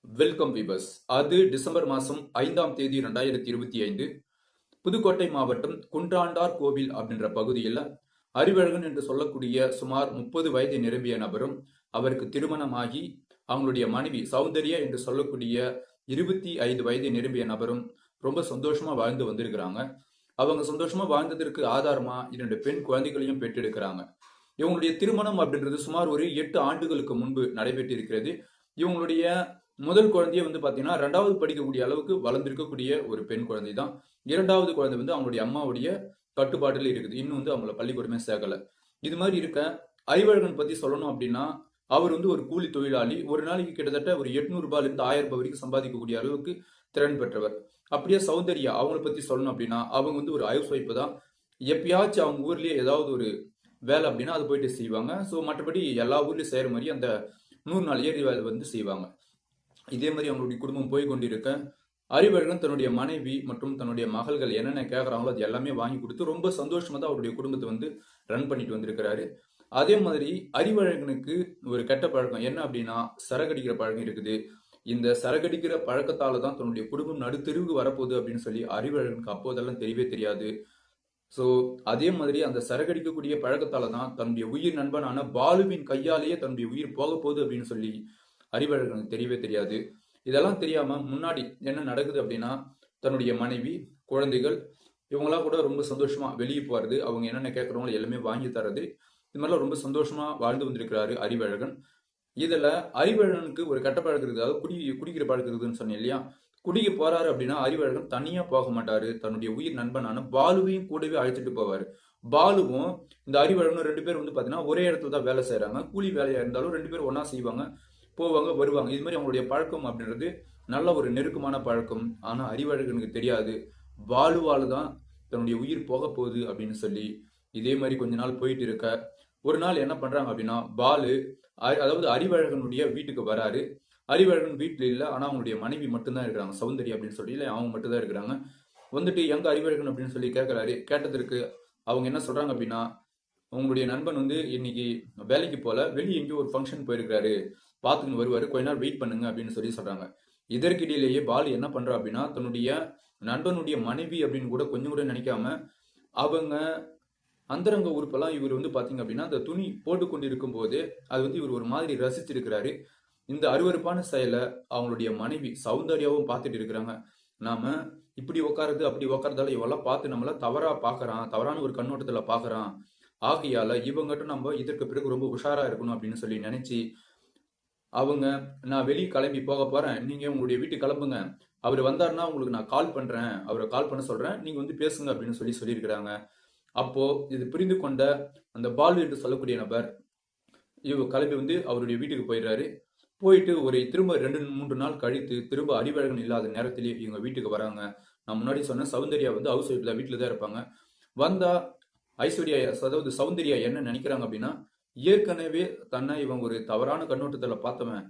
Welcome viewers. அது December மாதம் 5ஆம் தேதி 2025 புதுக்கோட்டை மாவட்டம் குன்றாண்டார் கோவில் அப்படின்ற பகுதியில் அறிவழகன் என்று சொல்லக்கூடிய சுமார் 30 வயது நிரம்பிய நபரும் அவருக்கு திருமணமாகி அவங்களுடைய மனைவி சௌந்தர்யா என்று சொல்லக்கூடிய 25 வயது நிரம்பிய நபரும் ரொம்ப சந்தோஷமா வாழ்ந்து வந்திருக்கிறாங்க. அவங்க சந்தோஷமா வாழ்ந்ததற்கு ஆதாரமா 2 பெண் குழந்தைகளையும் பெற்றெடுக்கிறாங்க. இவங்களுடைய திருமணம் அப்படின்றது சுமார் ஒரு 8 ஆண்டுகளுக்கு முன்பு நடைபெற்று இருக்கிறது. இவங்களுடைய முதல் குழந்தைய பாத்தீங்கன்னா 2வது படிக்கக்கூடிய அளவுக்கு வளர்ந்திருக்கக்கூடிய ஒரு பெண் குழந்தை தான். 2வது குழந்தை அவங்களுடைய அம்மாவுடைய கட்டுப்பாட்டில் இருக்குது. இன்னும் அவங்கள பள்ளிக்கூடமே சேர்க்கல. இது மாதிரி இருக்க அறிவழகன் பத்தி சொல்லணும் அப்படின்னா, அவர் ஒரு கூலி தொழிலாளி. ஒரு நாளைக்கு கிட்டத்தட்ட ஒரு 800 ரூபாயில இருந்து 1000 ரூபாய் வரைக்கும் சம்பாதிக்கக்கூடிய அளவுக்கு திறன் பெற்றவர். அப்படியே சௌந்தர்யா அவங்கள பத்தி சொல்லணும் அப்படின்னா, அவங்க ஒரு ஹவுஸ் ஒய்ஃப் தான். எப்பயாச்சும் அவங்க ஊர்லயே ஏதாவது ஒரு வேலை அப்படின்னா அது போயிட்டு செய்வாங்க. ஸோ மற்றபடி எல்லா ஊர்லயும் செய்யற மாதிரி அந்த 100 நாள் ஏரி வேலை செய்வாங்க. இதே மாதிரி அவங்களுடைய குடும்பம் போய் கொண்டிருக்க அறிவழகன் தன்னுடைய மனைவி மற்றும் தன்னுடைய மகள்கள் என்னென்ன கேட்கறாங்களோ அது எல்லாமே வாங்கி கொடுத்து ரொம்ப சந்தோஷமா தான் அவருடைய குடும்பத்தை ரன் பண்ணிட்டு வந்திருக்கிறாரு. அதே மாதிரி அறிவழகனுக்கு ஒரு கெட்ட பழக்கம் என்ன அப்படின்னா, சரகடிக்கிற பழக்கம் இருக்குது. இந்த சரகடிக்கிற பழக்கத்தால தான் தன்னுடைய குடும்பம் நடுத்தெருவுக்கு வரப்போகுது அப்படின்னு சொல்லி அறிவழகனுக்கு அப்போதெல்லாம் தெரியவே தெரியாது. ஸோ அதே மாதிரி அந்த சரகடிக்கக்கூடிய பழக்கத்தால தான் தன்னுடைய உயிர் நண்பனான பாலுவின் கையாலேயே தன்னுடைய உயிர் போக போகுது அப்படின்னு சொல்லி அறிவழகனுக்கு தெரியவே தெரியாது. இதெல்லாம் தெரியாம முன்னாடி என்ன நடக்குது அப்படின்னா, தன்னுடைய மனைவி, குழந்தைகள் இவங்களாம் கூட ரொம்ப சந்தோஷமா வெளியே போறது, அவங்க என்னென்ன கேட்கறாங்களோ எல்லாமே வாங்கி தரது, இது மாதிரிலாம் ரொம்ப சந்தோஷமா வாழ்ந்து வந்திருக்கிறாரு அறிவழகன். இதுல அறிவழகனுக்கு ஒரு கெட்ட பழக்கம் இருக்குது. அதாவது குடிக்கிற பழக்கம் இருக்குதுன்னு சொன்னேன் இல்லையா? குடிக்க போறாரு அப்படின்னா அறிவழகன் தனியா போக மாட்டாரு. தன்னுடைய உயிர் நண்பனான பாலுவையும் கூடவே அழைச்சிட்டு போவாரு. பாலுவும் இந்த அறிவழகனும் 2 பேர் பாத்தீங்கன்னா ஒரே இடத்துல தான் வேலை செய்யறாங்க. கூலி வேலையா இருந்தாலும் 2 பேரும் ஒன்னா செய்வாங்க, போவாங்க, வருவாங்க. இது மாதிரி அவங்களுடைய பழக்கம் அப்படின்றது நல்ல ஒரு நெருக்கமான பழக்கம். ஆனா அறிவழகனுக்கு தெரியாது, பாலுவால தான் தன்னுடைய உயிர் போக போகுது அப்படின்னு சொல்லி. இதே மாதிரி கொஞ்ச நாள் போயிட்டு இருக்க ஒரு நாள் என்ன பண்றாங்க அப்படின்னா, பாலு அதாவது அறிவழகனுடைய வீட்டுக்கு வராரு. அறிவழகன் வீட்டுல இல்ல, ஆனா அவங்களுடைய மனைவி மட்டும்தான் இருக்கிறாங்க, சௌந்தர்யா அப்படின்னு சொல்லி. இல்ல அவங்க மட்டும் தான் இருக்கிறாங்க. எங்க அறிவழகன் அப்படின்னு சொல்லி கேட்கிறாரு. கேட்டதற்கு அவங்க என்ன சொல்றாங்க அப்படின்னா, உங்களுடைய நண்பன் இன்னைக்கு வேலைக்கு போல, வெளியே எங்கேயோ ஒரு ஃபங்க்ஷன் போயிருக்காரு, பார்த்துன்னு வருவாரு, கொஞ்ச நாள் வெயிட் பண்ணுங்க அப்படின்னு சொல்லி சொல்றாங்க. இதற்கிடையிலேயே பாலு என்ன பண்றா அப்படின்னா, தன்னுடைய நண்பனுடைய மனைவி அப்படின்னு கூட கொஞ்சம் கூட நினைக்காம அவங்க அந்தரங்க உறுப்பெல்லாம் இவர் பாத்தீங்க அப்படின்னா அந்த துணி போட்டு கொண்டு இருக்கும் போது அது இவர் ஒரு மாதிரி ரசிச்சிருக்கிறாரு. இந்த அருவருப்பான செயலை அவங்களுடைய மனைவி சௌந்தர்யாவும் பார்த்துட்டு இருக்கிறாங்க. நாம இப்படி உட்காருது அப்படி உட்காரதால இவெல்லாம் பார்த்து நம்மள தவறா பாக்குறான், தவறான ஒரு கண்ணோட்டத்துல பாக்குறான். ஆகையால இவங்ககிட்ட நம்ம இதற்கு பிறகு ரொம்ப உஷாரா இருக்கணும் அப்படின்னு சொல்லி நினைச்சு அவங்க, நான் வெளியே கிளம்பி போக போறேன், நீங்க உங்களுடைய வீட்டுக்கு கிளம்புங்க, அவர் வந்தாருன்னா உங்களுக்கு நான் கால் பண்றேன், அவரை கால் பண்ண சொல்றேன், நீங்க பேசுங்க அப்படின்னு சொல்லியிருக்கிறாங்க. அப்போ இது புரிந்து கொண்ட அந்த பாலு என்று சொல்லக்கூடிய நபர் இவ கிளம்பி அவருடைய வீட்டுக்கு போயிடுறாரு. போயிட்டு ஒரு திரும்ப 2-3 நாள் கழித்து திரும்ப அறிவழகன் இல்லாத நேரத்திலேயே இவங்க வீட்டுக்கு வராங்க. நான் முன்னாடி சொன்ன சௌந்தர்யா ஹவுஸ் ஒய்ஃப்ல வீட்டுல தான் இருப்பாங்க. வந்தா ஐஸ்வர்யா, அதாவது சௌந்தர்யா என்ன நினைக்கிறாங்க அப்படின்னா, ஏற்கனவே தன்னை இவன் ஒரு தவறான கண்ணோட்டத்துல பார்த்தவன்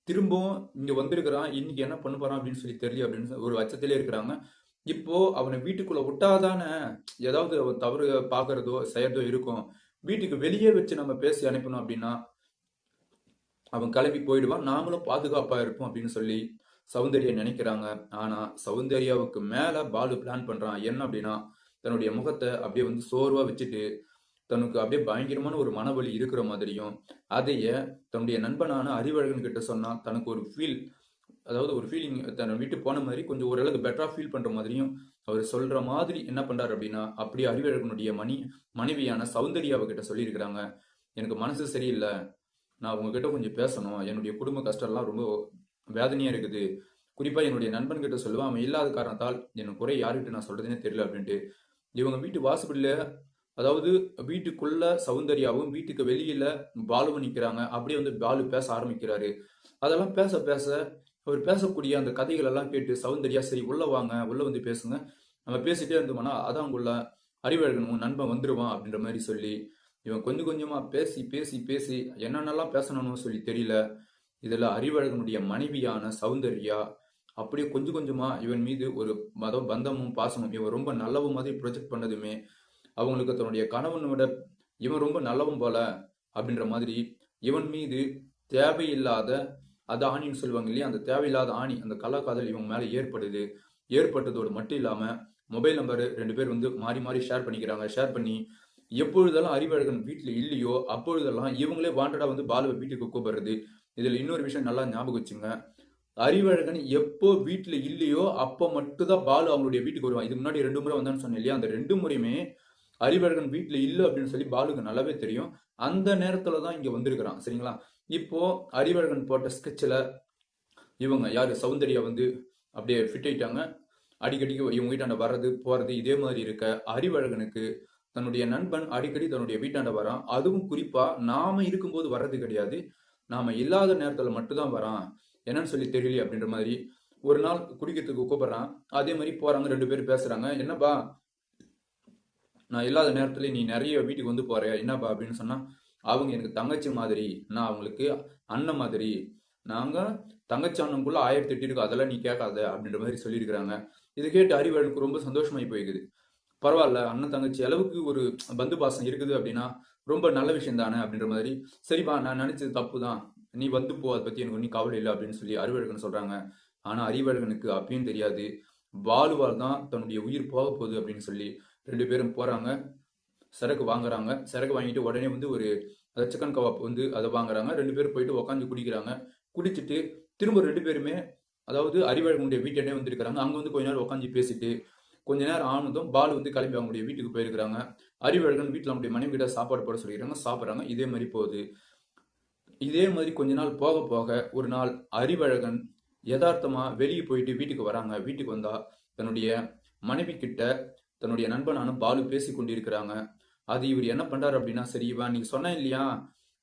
திரும்பவும் இங்க வந்திருக்கிறான், இன்னைக்கு என்ன பண்ண போறான் அப்படின்னு சொல்லி தெரியல அப்படின்னு ஒரு அச்சத்திலே இருக்கிறாங்க. இப்போ அவனை வீட்டுக்குள்ள விட்டாதானே ஏதாவது தவறு பாக்குறதோ செய்யறதோ இருக்கும். வீட்டுக்கு வெளியே வச்சு நம்ம பேசி அனுப்பணும் அப்படின்னா அவன் கிளம்பி போயிடுவான், நாமளும் பாதுகாப்பா இருப்போம் அப்படின்னு சொல்லி சௌந்தர்யா நினைக்கிறாங்க. ஆனா சௌந்தர்யாவுக்கு மேல பாலு பிளான் பண்றான். என்ன அப்படின்னா, தன்னுடைய முகத்தை அப்படியே சோர்வா வச்சுட்டு தனக்கு அப்படியே பயங்கரமான ஒரு மனவலி இருக்கிற மாதிரியும், அதைய தன்னுடைய நண்பனான அறிவழகன் கிட்ட சொன்னா தனக்கு ஒரு ஃபீல், அதாவது ஒரு ஃபீலிங் தன்னை விட்டு போன மாதிரி கொஞ்சம் ஓரளவுக்கு பெட்டரா ஃபீல் பண்ற மாதிரியும் அவர் சொல்ற மாதிரி என்ன பண்றாரு அப்படின்னா, அப்படியே அறிவழகனுடைய மனைவியான சௌந்தர்யாவை கிட்ட சொல்லியிருக்கிறாங்க. எனக்கு மனசு சரியில்லை, நான் உங்ககிட்ட கொஞ்சம் பேசணும், என்னுடைய குடும்ப கஷ்டம்லாம் ரொம்ப வேதனையா இருக்குது, குறிப்பா என்னுடைய நண்பன் கிட்ட சொல்லுவேன், அவன் இல்லாத காரணத்தால் எனக்கு குறை யாருக்கிட்ட நான் சொல்றதுன்னே தெரியல அப்படின்ட்டு இவங்க வீட்டு வாசப்படியில, அதாவது வீட்டுக்குள்ள சௌந்தர்யாவும் வீட்டுக்கு வெளியில பாலுவும் நிக்கிறாங்க. அப்படியே பாலு பேச ஆரம்பிக்கிறாரு. அதெல்லாம் பேச பேச அவர் பேசக்கூடிய அந்த கதைகள் எல்லாம் கேட்டு சௌந்தர்யா, சரி உள்ள வாங்க, உள்ள பேசுங்க, நம்ம பேசிட்டே இருந்தோம்னா அதான் உள்ள அறிவழகன் உன் நண்பன் வந்துருவான் அப்படின்ற மாதிரி சொல்லி இவன் கொஞ்சம் கொஞ்சமா பேசி பேசி பேசி என்னென்னலாம் பேசணும்னு சொல்லி தெரியல. இதுல அறிவழகனுடைய மனைவியான சௌந்தர்யா அப்படியே கொஞ்சம் கொஞ்சமா இவன் மீது ஒரு பந்தமும் பாசமும், இவன் ரொம்ப நல்லவும் மாதிரி ப்ரொஜெக்ட் பண்ணதுமே அவங்களுக்கு தன்னுடைய கணவனோட இவன் ரொம்ப நல்லவன் போல அப்படின்ற மாதிரி இவன் மீது தேவையில்லாத அது ஆணின்னு சொல்லுவாங்க இல்லையா, அந்த தேவையில்லாத ஆணி, அந்த கள்ளக்காதல் இவங்க மேல ஏற்படுது. ஏற்பட்டதோடு மட்டும் இல்லாம மொபைல் நம்பர் 2 பேர் வந்து மாறி மாறி ஷேர் பண்ணிக்கிறாங்க. ஷேர் பண்ணி எப்பொழுதெல்லாம் அறிவழகன் வீட்டுல இல்லையோ அப்பொழுதெல்லாம் இவங்களே வாண்டடா வந்து பாலுவை வீட்டுக்கு கூப்பிடுறது. இதுல இன்னொரு விஷயம் நல்லா ஞாபகம் வச்சுங்க. அறிவழகன் எப்போ வீட்டுல இல்லையோ அப்போ மட்டும் தான் பாலு அவங்களுடைய வீட்டுக்கு வருவான். இதுக்கு முன்னாடி 2 முறை வந்தான்னு சொன்னேன் இல்லையா, அந்த 2 முறையுமே அறிவழகன் வீட்டுல இல்ல அப்படின்னு சொல்லி பாலுக்கு நல்லாவே தெரியும். அந்த நேரத்துல தான் இங்க வந்திருக்கிறான். சரிங்களா? இப்போ அறிவழகன் போட்ட ஸ்கெட்ச்ல இவங்க யாரு சௌந்தர்யா வந்து அப்படியே ஃபிட் ஆயிட்டாங்க. அடிக்கடிக்கு இவங்க வீட்டாண்ட வர்றது போறது இதே மாதிரி இருக்க அறிவழகனுக்கு தன்னுடைய நண்பன் அடிக்கடி தன்னுடைய வீட்டாண்ட வரான். அதுவும் குறிப்பா நாம இருக்கும்போது வர்றது கிடையாது, நாம இல்லாத நேரத்துல மட்டும்தான் வரான். என்னன்னு சொல்லி தெரியல அப்படின்ற மாதிரி ஒரு நாள் குடிக்கிறதுக்கு கூப்பிடுறான். அதே மாதிரி போறாங்க, 2 பேரும் பேசுறாங்க. என்னப்பா நான் இல்லாத நேரத்துல நீ நிறைய வீட்டுக்கு வந்து போற, என்னப்பா அப்படின்னு சொன்னா, அவங்க எனக்கு தங்கச்சி மாதிரி, நான் அவங்களுக்கு அண்ணன் மாதிரி, நாங்க தங்கச்சி அண்ணனுக்குள்ள 1008 இருக்கு, அதெல்லாம் நீ கேட்காத அப்படின்ற மாதிரி சொல்லியிருக்கிறாங்க. இதை கேட்டு அறிவழனுக்கு ரொம்ப சந்தோஷமாயி போய்க்குது. பரவாயில்ல, அண்ணன் தங்கச்சி அளவுக்கு ஒரு பந்து பாசம் இருக்குது அப்படின்னா ரொம்ப நல்ல விஷயம் தானே அப்படின்ற மாதிரி, சரிப்பா நான் நினைச்சது தப்பு தான், நீ வந்து போ, அதை பத்தி எனக்கு ஒன்றும் கவலை இல்லை அப்படின்னு சொல்லி அறிவழகன் சொல்றாங்க. ஆனா அறிவழகனுக்கு அப்பயும் தெரியாது, பாலுவால் தான் தன்னுடைய உயிர் போக போகுது அப்படின்னு சொல்லி 2 பேரும் போறாங்க, சரக்கு வாங்குறாங்க. சரக்கு வாங்கிட்டு உடனே வந்து ஒரு சிக்கன் கபாப் வந்து அதை வாங்குறாங்க. 2 பேரும் போயிட்டு உட்காந்து குடிக்கிறாங்க. குடிச்சிட்டு திரும்ப 2 பேருமே, அதாவது அறிவழகனுடைய வீட்டே வந்துருக்கிறாங்க. அங்க வந்து கொஞ்ச நேரம் உட்காந்து பேசிட்டு கொஞ்ச நேரம் ஆனதும் பாலு வந்து கிளம்பி அவங்களுடைய வீட்டுக்கு போயிருக்கிறாங்க. அறிவழகன் வீட்டில் அவங்களுடைய மனைவி கிட்ட சாப்பாடு போட சொல்லிக்கிறாங்க, சாப்பிட்றாங்க. இதே மாதிரி போகுது. இதே மாதிரி கொஞ்ச நாள் போக போக ஒரு நாள் அறிவழகன் யதார்த்தமா வெளியே போயிட்டு வீட்டுக்கு வராங்க. வீட்டுக்கு வந்தா தன்னுடைய மனைவி கிட்ட தன்னுடைய நண்பனான பாலு பேசி கொண்டிருக்கிறாங்க. அது இவர் என்ன பண்றாரு அப்படின்னா, சரி இவன் நீங்க சொன்னேன் இல்லையா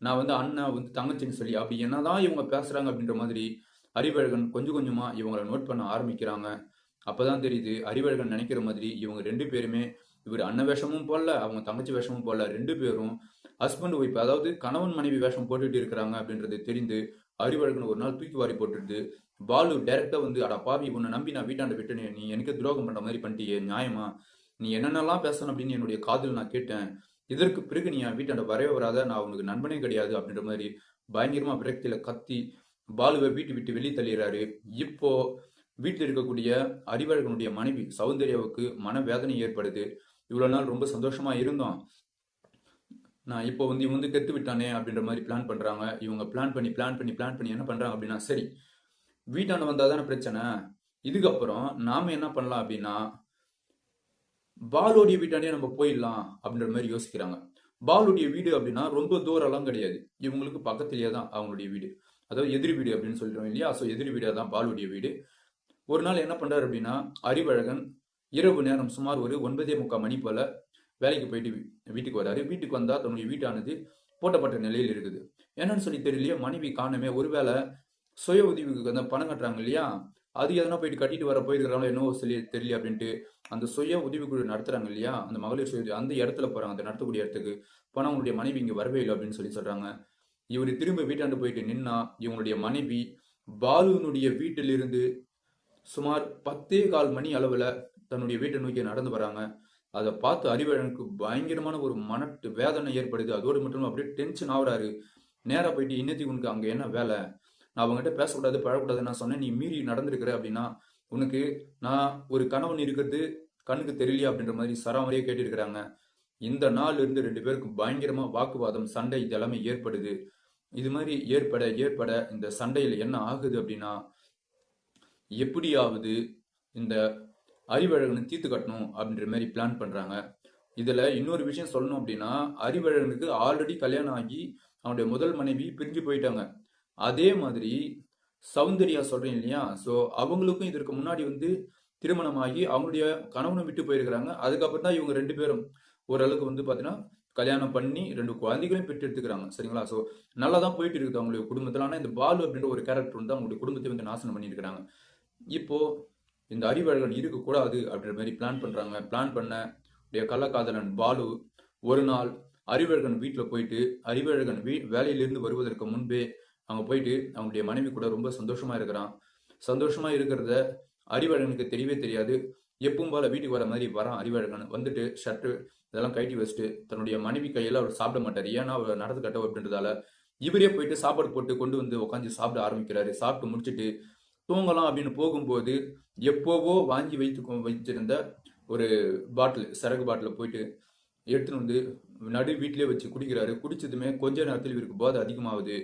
நான் வந்து அண்ணன் வந்து தங்கச்சின்னு சொல்லி, அப்படி என்னதான் இவங்க பேசுறாங்க அப்படின்ற மாதிரி அறிவழகன் கொஞ்சம் கொஞ்சமா இவங்களை நோட் பண்ண ஆரம்பிக்கிறாங்க. அப்பதான் தெரியுது, அறிவழகன் நினைக்கிற மாதிரி இவங்க 2 பேருமே இவர் அண்ணன் வேஷமும் போடல, அவங்க தங்கச்சி வேஷமும் போடல, 2 பேரும் ஹஸ்பண்ட் ஒய்ஃப், அதாவது கணவன் மனைவி வேஷம் போட்டுட்டு இருக்கிறாங்க அப்படின்றது தெரிந்து அறிவழகன் ஒரு நாள் தூக்கி வாரி போட்டுட்டு பாலு டைரக்டா வந்து, அட பாவி, உன்னை நம்பி நான் வீட்டாண்ட விட்டுனே, நீ எனக்கு துரோகம் பண்ற மாதிரி பண்ணிட்டியே, நியாயமா? நீ என்னென்னலாம் பேசணும் அப்படின்னு என்னுடைய காதில் நான் கேட்டேன். இதற்கு பிறகு நீ என் வீட்டாண்ட வரவே வராத, நான் உனக்கு நண்பனே கிடையாது அப்படின்ற மாதிரி பயங்கரமா விரக்தியில கத்தி பாலுவை வீட்டு விட்டு வெளியே தள்ளிடுறாரு. இப்போ வீட்டில் இருக்கக்கூடிய அறிவழகனுடைய மனைவி சௌந்தர்யாவுக்கு மனவேதனை ஏற்படுது. இவ்வளவு நாள் ரொம்ப சந்தோஷமா இருந்தோம், நான் இப்போ வந்து இவன் வந்து கெத்து விட்டானே அப்படின்ற மாதிரி பிளான் பண்றாங்க. இவங்க பிளான் பண்ணி என்ன பண்றாங்க அப்படின்னா, சரி வீட்டாண்ட வந்தாதானே பிரச்சனை, இதுக்கப்புறம் நாம என்ன பண்ணலாம் அப்படின்னா பாலுடைய வீட்டாண்டே நம்ம போயிடலாம் அப்படின்ற மாதிரி யோசிக்கிறாங்க. பாலுடைய வீடு அப்படின்னா ரொம்ப தூரம்லாம் கிடையாது, இவங்களுக்கு பக்கத்திலேயே தான் அவங்களுடைய வீடு, அதாவது எதிரி வீடு அப்படின்னு சொல்றோம் இல்லையா, ஸோ எதிரி வீடு தான் பாலுடைய வீடு. ஒரு நாள் என்ன பண்றாரு அப்படின்னா, அறிவழகன் இரவு நேரம் சுமார் ஒரு 9:45 மணி போல வேலைக்கு போயிட்டு வீட்டுக்கு வராரு. வீட்டுக்கு வந்தா தன்னுடைய வீட்டானது போட்டப்பட்ட நிலையில் இருக்குது. என்னன்னு சொல்லி தெரியலையே, மனைவி காணுமே. ஒருவேளை சுய உதவிக்கு அந்த பணம் கட்டுறாங்க இல்லையா, அது எதனா போயிட்டு கட்டிட்டு வர போயிருக்கிறாங்களோ என்னவோ சொல்லி தெரியல அப்படின்ட்டு அந்த சுய உதவிக்குழு நடத்துறாங்க இல்லையா, அந்த மகளிர் சுய உதவி அந்த இடத்துல போறாங்க, அந்த நடத்தக்கூடிய இடத்துக்கு. பணம் அவங்களுடைய மனைவி இங்க வரவே இல்லை அப்படின்னு சொல்லி சொல்றாங்க. இவர் திரும்ப வீட்டாண்டு போயிட்டு நின்னா இவங்களுடைய மனைவி பாலுனுடைய வீட்டிலிருந்து சுமார் 10:15 மணி அளவுல தன்னுடைய வீட்டை நோக்கி நடந்து வராங்க. அதை பார்த்து அறிவழகனுக்கு பயங்கரமான ஒரு வேதனை ஏற்படுது. அதோடு மட்டும் அப்படியே டென்ஷன் ஆகுறாரு. நேரா போயிட்டு, இன்னத்துக்கு உனக்கு அங்க என்ன வேலை, நான் அவங்ககிட்ட பேசக்கூடாது பழகக்கூடாது நான் சொன்னேன், நீ மீறி நடந்திருக்கிற அப்படின்னா உனக்கு நான் ஒரு கணவன் இருக்கிறது கண்ணுக்கு தெரியலையா அப்படின்ற மாதிரி சராமரியா கேட்டிருக்கிறாங்க. இந்த நாள்ல இருந்து 2 பேருக்கும் பயங்கரமா வாக்குவாதம், சண்டை இதெல்லாமே ஏற்படுது. இது மாதிரி ஏற்பட ஏற்பட இந்த சண்டையில என்ன ஆகுது அப்படின்னா, எப்படியாவது இந்த அறிவழகனை தீர்த்து கட்டணும் அப்படின்ற மாதிரி பிளான் பண்றாங்க. இதுல இன்னொரு விஷயம் சொல்லணும் அப்படின்னா, அறிவழகனுக்கு ஆல்ரெடி கல்யாணம் ஆகி அவனுடைய முதல் மனைவி பிரிஞ்சு போயிட்டாங்க. அதே மாதிரி சௌந்தர்யா சொல்றேன் இல்லையா, ஸோ அவங்களுக்கும் இதற்கு முன்னாடி வந்து திருமணமாகி அவங்களுடைய கணவனை விட்டு போயிருக்கிறாங்க. அதுக்கப்புறம் தான் இவங்க 2 பேரும் ஓரளவுக்கு வந்து பாத்தீங்கன்னா கல்யாணம் பண்ணி 2 குழந்தைகளையும் பெற்று எடுத்துக்கிறாங்க. சரிங்களா? ஸோ நல்லா தான் போயிட்டு இருக்குது அவங்களுடைய குடும்பத்தில். ஆனால் இந்த பாலு அப்படின்ற ஒரு கேரக்டர் வந்து அவங்களுடைய குடும்பத்தை வந்து நாசனம் பண்ணியிருக்கிறாங்க. இப்போ இந்த அறிவழகன் இருக்கக்கூடாது அப்படின்ற மாதிரி பிளான் பண்றாங்க. பிளான் பண்ண கள்ளக்காதலன் பாலு ஒரு நாள் அறிவழகன் வீட்டில் போயிட்டு, அறிவழகன் வேலையிலிருந்து வருவதற்கு முன்பே அவங்க போயிட்டு அவங்களுடைய மனைவி கூட ரொம்ப சந்தோஷமா இருக்கிறான். சந்தோஷமா இருக்கிறத அறிவழகனுக்கு தெரியவே தெரியாது. எப்பவும் போல வீட்டுக்கு வர மாதிரி வரான் அறிவழகன். வந்துட்டு ஷர்ட்டு இதெல்லாம் கட்டி வச்சுட்டு தன்னுடைய மனைவி கையில அவர் சாப்பிட மாட்டார். ஏன்னா அவர் நடந்து கட்ட அப்படின்றதால இவரே போயிட்டு சாப்பாடு போட்டு கொண்டு வந்து உட்காந்து சாப்பிட ஆரம்பிக்கிறாரு. சாப்பிட்டு முடிச்சுட்டு தூங்கலாம் அப்படின்னு போகும்போது எப்போவோ வாங்கி வச்சிருந்த ஒரு பாட்டில், சரக்கு பாட்டில் போயிட்டு எடுத்துன்னு வந்து நடு வீட்டிலே வச்சு குடிக்கிறாரு. குடிச்சதுமே கொஞ்ச நேரத்தில் இவருக்கு போதை அதிகமாகுது.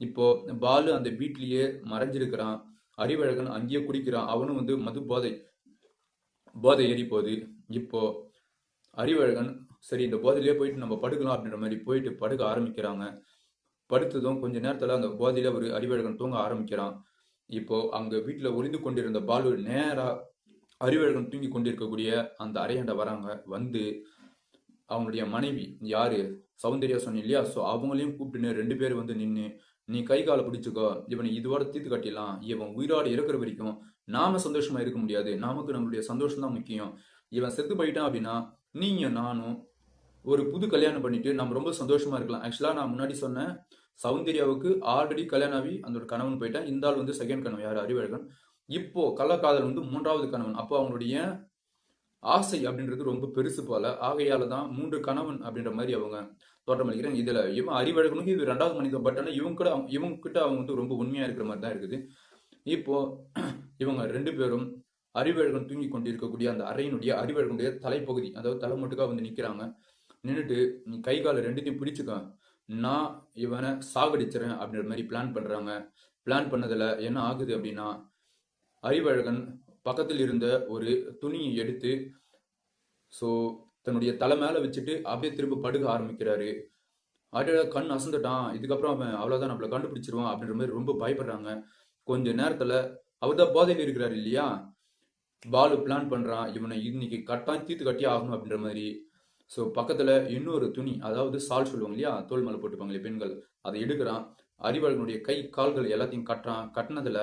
இப்போ பாலு அந்த வீட்லயே மறைஞ்சிருக்கிறான். அறிவழகன் அங்கேயே குடிக்கிறான். அவனும் வந்து மது போதை ஏறி போகுது. இப்போ அறிவழகன் சரி இந்த போதையிலே போயிட்டு நம்ம படுக்கலாம் அப்படின்ற மாதிரி போயிட்டு படுக்க ஆரம்பிக்கிறாங்க. படுத்ததும் கொஞ்ச நேரத்துல அந்த போதையில ஒரு அறிவழகன் தூங்க ஆரம்பிக்கிறான். இப்போ அங்க வீட்டுல ஒளிந்து கொண்டிருந்த பாலு நேரா அறிவழகன் தூங்கி கொண்டிருக்கக்கூடிய அந்த அறையாண்ட வராங்க. வந்து அவங்களுடைய மனைவி யாரு சௌந்தர்யா சொன்ன இல்லையா, ஸோ அவங்களையும் கூப்பிட்டுன்னு 2 பேர் வந்து நின்று நீ கை காலை பிடிச்சுக்கோ, இவனை இதோட தீர்த்து கட்டிடலாம், இவன் உயிரோடு இருக்கிற வரைக்கும் நாம சந்தோஷமா இருக்க முடியாது, நமக்கு நம்மளுடைய சந்தோஷம் தான் முக்கியம், இவன் செத்து போயிட்டான் அப்படின்னா நீயும் நானும் ஒரு புது கல்யாணம் பண்ணிட்டு நம்ம ரொம்ப சந்தோஷமா இருக்கலாம். ஆக்சுவலா நான் முன்னாடி சொன்னேன் சௌந்தர்யாவுக்கு ஆல்ரெடி கல்யாணம் ஆகி அந்த ஒரு கணவன் போயிட்டான். இந்த ஆள் வந்து செகண்ட் கணவன் யார் அறிவழகன். இப்போ கள்ளக்காதல் வந்து 3வது கணவன். அப்போ அவங்களுடைய ஆசை அப்படின்றது ரொம்ப பெருசு போல. ஆகையால தான் 3 கணவன் அப்படின்ற மாதிரி அவங்க தோற்றமளிக்கிறாங்க. இதுல இவன் அறிவழகனுக்கு இது 2வது மனிதன். பட் ஆனால் இவங்க கிட்ட அவங்க வந்து ரொம்ப உண்மையா இருக்கிற மாதிரி தான் இருக்குது. இப்போ இவங்க 2 பேரும் அறிவழகன் தூங்கி கொண்டிருக்கக்கூடிய அந்த அறையினுடைய அறிவழகனுடைய தலைப்பகுதி, அதாவது தலைமட்டுக்கா வந்து நிக்கிறாங்க. நின்றுட்டு நீ கை காலை 2த்தையும் பிடிச்சுக்க, நான் இவனை சாகடிச்சிடறேன் அப்படின்ற மாதிரி பிளான் பண்றாங்க. பிளான் பண்ணதுல என்ன ஆகுது அப்படின்னா அறிவழகன் பக்கத்தில் இருந்த ஒரு துணியை எடுத்து ஸோ தன்னுடைய தலை மேல வச்சுட்டு அப்படியே திரும்ப படுக்க ஆரம்பிக்கிறாரு. அப்படியே கண் அசந்துட்டான், இதுக்கப்புறம் அவன் அவ்வளவுதான் நம்மளை கண்டுபிடிச்சிருவான் அப்படின்ற மாதிரி ரொம்ப பயப்படுறாங்க. கொஞ்ச நேரத்துல அவர் தான் போதையில் இருக்கிறாரு இல்லையா, பாலு பிளான் பண்றான் இவனை இன்னைக்கு கட்டாயம் தீர்த்து கட்டி ஆகணும் அப்படின்ற மாதிரி. ஸோ பக்கத்துல இன்னொரு துணி, அதாவது சால் சொல்லுவாங்க இல்லையா, தோல் மேல போட்டுப்பாங்க இல்லையா பெண்கள், அதை எடுக்கிறான். அறிவழகனுடைய கை கால்கள் எல்லாத்தையும் கட்டுறான். கட்டினதுல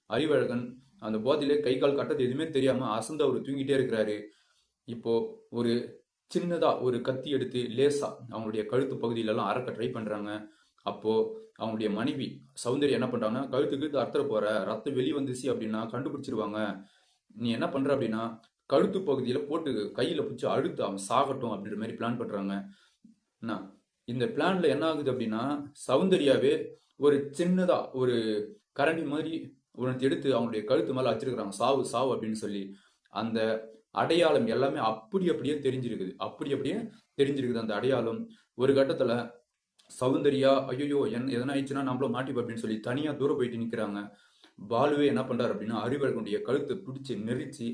அறிவழகன் அந்த போதையிலே கை கால் கட்டது எதுவுமே தெரியாம அசந்து அவர் தூங்கிட்டே இருக்கிறாரு. இப்போ ஒரு சின்னதா ஒரு கத்தி எடுத்து லேசா அவங்களுடைய கழுத்து பகுதியிலலாம் அறக்க ட்ரை பண்றாங்க. அப்போ அவங்களுடைய மனைவி சௌந்தர்யா என்ன பண்றாங்கன்னா, கழுத்துக்கு அறுத்துற போற, ரத்தம் வெளியே வந்துச்சு அப்படின்னா கண்டுபிடிச்சிருவாங்க, நீ என்ன பண்ற அப்படின்னா கழுத்து பகுதியில போட்டு கையில பிடிச்சி அழுத்து அவன் சாகட்டும் அப்படின்ற மாதிரி பிளான் பண்றாங்க. இந்த பிளான்ல என்ன ஆகுது அப்படின்னா சௌந்தர்யாவே ஒரு சின்னதா ஒரு கரண்டி மாதிரி உனக்கு எடுத்து அவங்களுடைய கழுத்து மேல வச்சிருக்கிறாங்க, சாவு சாவு அப்படின்னு சொல்லி. அந்த அடையாளம் எல்லாமே அப்படியே தெரிஞ்சிருக்குது அந்த அடையாளம். ஒரு கட்டத்துல சௌந்தர்யா ஐயோ எதனா ஆயிடுச்சுன்னா நம்மளும் மாட்டிப்போம் அப்படின்னு சொல்லி தனியா தூரம் போயிட்டு நிக்கிறாங்க. பாலுவே என்ன பண்றாரு அப்படின்னா அறிவழகனுடைய கழுத்தை பிடிச்சி நெரிச்சு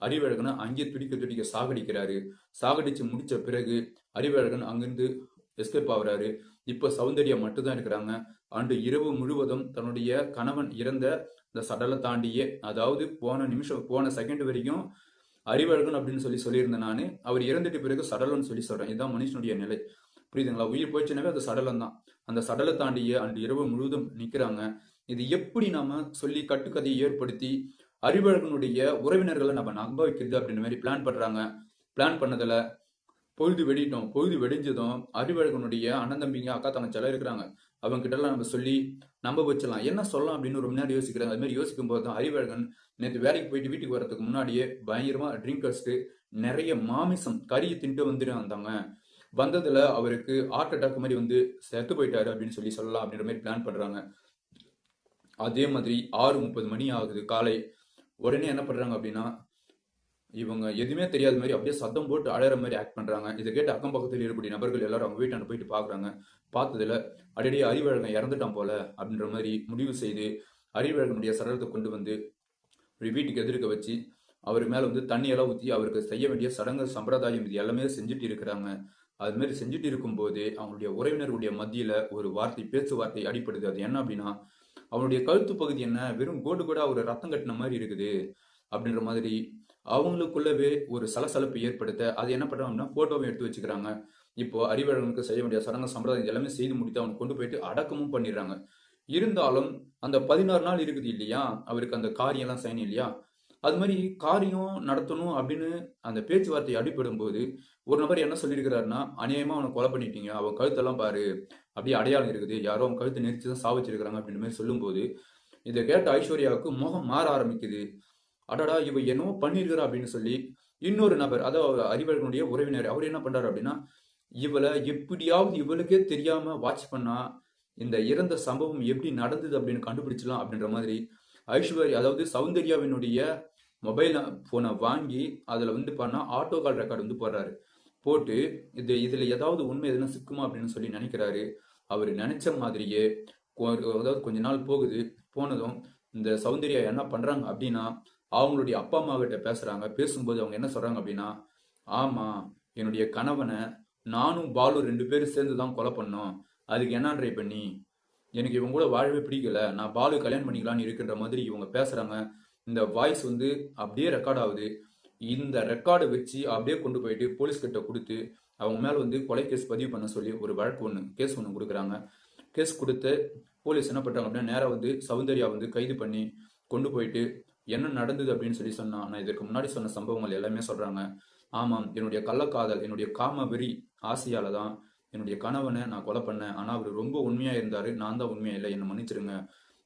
அறிவழகனை அங்கே துடிக்க சாகடிக்கிறாரு. சாகடிச்சு முடிச்ச பிறகு அறிவழகன் அங்கிருந்து எஸ்கேப் ஆகுறாரு. இப்ப சௌந்தர்யா மட்டும்தான் இருக்கிறாங்க. அன்று இரவு முழுவதும் தன்னுடைய கணவன் இறந்த இந்த சடலை தாண்டியே, அதாவது போன செகண்ட் வரைக்கும் அறிவழகன் அப்படின்னு சொல்லியிருந்தேன் நானு, அவர் இறந்துட்டு பிறகு சடலம்னு சொல்றேன். இதுதான் மனுஷனுடைய நிலை, புரியுதுங்களா? உயிர் போயிடுச்சுனாவே அது சடலம் தான். அந்த சடலை தாண்டியே அன்று இரவு முழுவதும் நிக்கிறாங்க. இது எப்படி நாம சொல்லி கட்டுக்கதையை ஏற்படுத்தி அறிவழகனுடைய உறவினர்களை நம்ம நம்ப வைக்கிறது அப்படின்ற மாதிரி பிளான் பண்றாங்க. பிளான் பண்ணதுல பொழுது வெடிஞ்சதும் அறிவழகனுடைய அண்ணன் தம்பிங்க அக்கா தங்கச்சி எல்லாம் இருக்கிறாங்க. அவங்க கிட்ட எல்லாம் நம்ம சொல்லி நம்ப வச்சலாம், என்ன சொல்லலாம் அப்படின்னு ரொம்ப நேரம் யோசிக்கிறாங்க. அது மாதிரி யோசிக்கும் போது தான் அறிவழகன் நேற்று வேலைக்கு போயிட்டு வீட்டுக்கு வரதுக்கு முன்னாடியே பயங்கரமா ட்ரிங்க் அடிச்சுட்டு நிறைய மாமிசம் கறியை தின்ட்டு வந்துட்டு வந்தாங்க. வந்ததுல அவருக்கு ஹார்ட் அட்டாக் மாதிரி வந்து செத்து போயிட்டாரு அப்படின்னு சொல்லலாம் அப்படின்ற மாதிரி பிளான் பண்றாங்க. அதே மாதிரி 6:30 மணி ஆகுது காலை. உடனே என்ன பண்றாங்க அப்படின்னா இவங்க எதுவுமே தெரியாத மாதிரி அப்படியே சத்தம் போட்டு அழற மாதிரி ஆக்ட் பண்றாங்க. இதை கேட்டு அக்கம் பக்கத்தில் இருக்கக்கூடிய நபர்கள் எல்லாரும் அவங்க வீட்டாண்ட போயிட்டு பாக்குறாங்க. பார்த்ததுல அடிக்கடி அறிவழகன் இறந்துட்டான் போல அப்படின்ற மாதிரி முடிவு செய்து அறிவழகனுடைய சடலத்தை கொண்டு வந்து ஒரு வீட்டுக்கு எதிர்க்க வச்சு அவர் மேல வந்து தண்ணியெல்லாம் ஊற்றி அவருக்கு செய்ய வேண்டிய சடங்கு சம்பிரதாயம் இது எல்லாமே செஞ்சுட்டு இருக்கிறாங்க. அது மாதிரி செஞ்சுட்டு இருக்கும் போதே அவங்களுடைய உறவினர்களுடைய மத்தியில ஒரு பேச்சுவார்த்தை அடிப்படுது. அது என்ன அப்படின்னா அவனுடைய கழுத்து பகுதி என்ன வெறும் கோடு ஒரு ரத்தம் கட்டின மாதிரி இருக்குது அப்படின்ற மாதிரி அவங்களுக்குள்ளவே ஒரு சலசலப்பு ஏற்படுத்த அது என்ன பண்றாங்கன்னா போட்டோவை எடுத்து வச்சுக்கிறாங்க. இப்போ அறிவழகனுக்கு செய்ய வேண்டிய சடங்கு சம்பிரதாயம் எல்லாமே செய்து முடித்து அவனுக்கு கொண்டு போயிட்டு அடக்கமும் பண்ணிடுறாங்க. இருந்தாலும் அந்த 16 நாள் இருக்குது இல்லையா, அவருக்கு அந்த காரியம் எல்லாம் செய்யணும் இல்லையா, அது மாதிரி காரியம் நடத்தணும் அப்படின்னு அந்த பேச்சுவார்த்தை அடிப்படும் போது ஒரு நபர் என்ன சொல்லியிருக்கிறாருன்னா, அநியாயமா அவனை கொலை பண்ணிட்டீங்க, அவன் கழுத்தெல்லாம் பாரு அப்படியே அடையாளம் இருக்குது, யாரோ அவன் கழுத்தை நெரிச்சு தான் சாவச்சிருக்கிறாங்க அப்படின்ற மாதிரி சொல்லும் போது இதை கேட்ட ஐஸ்வர்யாவுக்கு முகம் மாற ஆரம்பிக்குது. அடடா இவ என்னவோ பண்ணிருக்கிறா அப்படின்னு சொல்லி இன்னொரு நபர், அதாவது அறிவழகனுடைய உறவினர், அவர் என்ன பண்றாரு அப்படின்னா இவளை எப்படியாவது இவளுக்கே தெரியாம வாட்ச் பண்ணா இந்த இறந்த சம்பவம் எப்படி நடந்தது அப்படின்னு கண்டுபிடிச்சலாம் அப்படின்ற மாதிரி ஐஸ்வர்யா, அதாவது சௌந்தர்யாவினுடைய மொபைல் போனை வாங்கி அதுல வந்து பண்ணா ஆட்டோ கால் ரெக்கார்டு வந்து போடுறாரு. போட்டு இதுல ஏதாவது உண்மை எதுனா சிக்குமா அப்படின்னு சொல்லி நினைக்கிறாரு. அவர் நினைச்ச மாதிரியே அதாவது கொஞ்ச நாள் போகுது. போனதும் இந்த சௌந்தர்யா என்ன பண்றாங்க அப்படின்னா, அவங்களுடைய அப்பா அம்மா கிட்ட பேசுறாங்க. பேசும்போது அவங்க என்ன சொல்றாங்க அப்படின்னா, ஆமா, என்னுடைய கணவனை நானும் பாலு 2 பேரும் சேர்ந்து தான் கொலை பண்ணோம். அதுக்கு என்ன ட்ரை பண்ணி எனக்கு இவங்க கூட வாழவே பிடிக்கல, நான் பாலு கல்யாணம் பண்ணிக்கலாம்னு இருக்கின்ற மாதிரி இவங்க பேசுறாங்க. இந்த வாய்ஸ் வந்து அப்படியே ரெக்கார்ட் ஆகுது. இந்த ரெக்கார்டை வச்சு அப்படியே கொண்டு போயிட்டு போலீஸ் கிட்ட கொடுத்து அவங்க மேல வந்து கொலை கேஸ் பதிவு பண்ண சொல்லி ஒரு வழக்கு கேஸ் ஒன்று கொடுக்குறாங்க. கேஸ் கொடுத்து போலீஸ் என்ன பண்றாங்க அப்படின்னா, நேரா வந்து சௌந்தர்யா வந்து கைது பண்ணி கொண்டு போயிட்டு என்ன நடந்தது அப்படின்னு சொல்லி சொன்னா, நான் இதற்கு முன்னாடி சொன்ன சம்பவங்கள் எல்லாமே சொல்றாங்க. ஆமாம், என்னுடைய கள்ளக்காதல், என்னுடைய காம வெறி ஆசையால தான் என்னுடைய கணவனை நான் கொலை பண்ணேன். ஆனா அவர் ரொம்ப உண்மையா இருந்தாரு, நான் தான் உண்மையா இல்லை, என்னை மன்னிச்சிருங்க,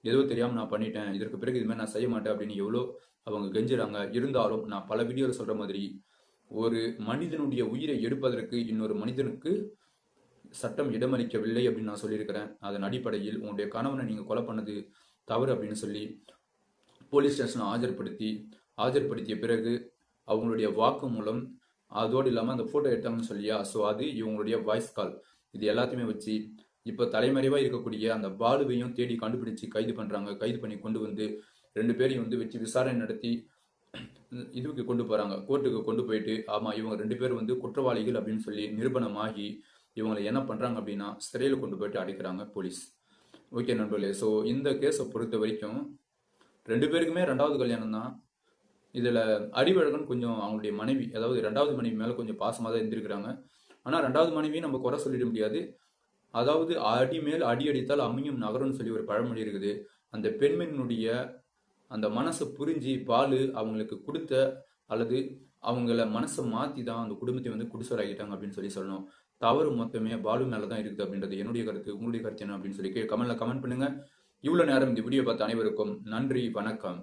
ஏதோ தெரியாம நான் பண்ணிட்டேன், இதற்கு பிறகு இதுமாதிரி நான் செய்ய மாட்டேன் அப்படின்னு எவ்வளோ அவங்க கெஞ்சுறாங்க. இருந்தாலும் நான் பல வீடியோல சொல்ற மாதிரி ஒரு மனிதனுடைய உயிரை எடுப்பதற்கு இன்னொரு மனிதனுக்கு சட்டம் இடமளிக்கவில்லை அப்படின்னு நான் சொல்லியிருக்கிறேன். அதன் அடிப்படையில் உங்களுடைய கணவனை நீங்க கொலை பண்ணது தவறு அப்படின்னு சொல்லி போலீஸ் ஸ்டேஷனை ஆஜர்படுத்திய பிறகு அவங்களுடைய வாக்கு மூலம், அதோடு இல்லாமல் அந்த ஃபோட்டோ எடுத்தாங்கன்னு சொல்லியா, ஸோ அது இவங்களுடைய வாய்ஸ் கால், இது எல்லாத்தையுமே வச்சு இப்போ தலைமறைவாக இருக்கக்கூடிய அந்த பாலுவையும் தேடி கண்டுபிடிச்சு கைது பண்ணுறாங்க. கைது பண்ணி கொண்டு வந்து 2 பேரையும் வந்து வச்சு விசாரணை நடத்தி இதுக்கு கொண்டு போகிறாங்க, கோர்ட்டுக்கு கொண்டு போயிட்டு, ஆமாம் இவங்க 2 பேரும் வந்து குற்றவாளிகள் அப்படின்னு சொல்லி நிரூபணமாகி இவங்களை என்ன பண்ணுறாங்க அப்படின்னா சிறையில் கொண்டு போயிட்டு அடைக்கிறாங்க போலீஸ். ஓகே நண்பர்களே, ஸோ இந்த கேஸை பொறுத்த வரைக்கும் 2 பேருக்குமே 2வது கல்யாணம் தான். இதில் அறிவழகன் கொஞ்சம் அவங்களுடைய மனைவி, அதாவது 2வது மனைவி மேலே கொஞ்சம் பாசமாக தான் இருந்திருக்கிறாங்க. ஆனால் 2வது மனைவியும் நம்ம குறை சொல்லிட முடியாது. அதாவது அடி மேல் அடி அடித்தால் அம்மியும் நகரும்னு சொல்லி ஒரு பழமொழி இருக்குது. அந்த பெண்மணியினுடைய அந்த மனசை புரிஞ்சு பாலு அவங்களுக்கு கொடுத்த, அல்லது அவங்கள மனசை மாற்றி தான் அந்த குடும்பத்தை வந்து குடிசோராகிட்டாங்க அப்படின்னு சொல்லி சொல்லணும். தவறு மொத்தமே பாலு மேலே தான் இருக்குது அப்படின்றது என்னுடைய கருத்து. உங்களுடைய கருத்து என்ன அப்படின்னு சொல்லி கமெண்ட்ல கமெண்ட் பண்ணுங்க. இவ்வளோ நேரம் இந்த வீடியோ பார்த்த அனைவருக்கும் நன்றி, வணக்கம்.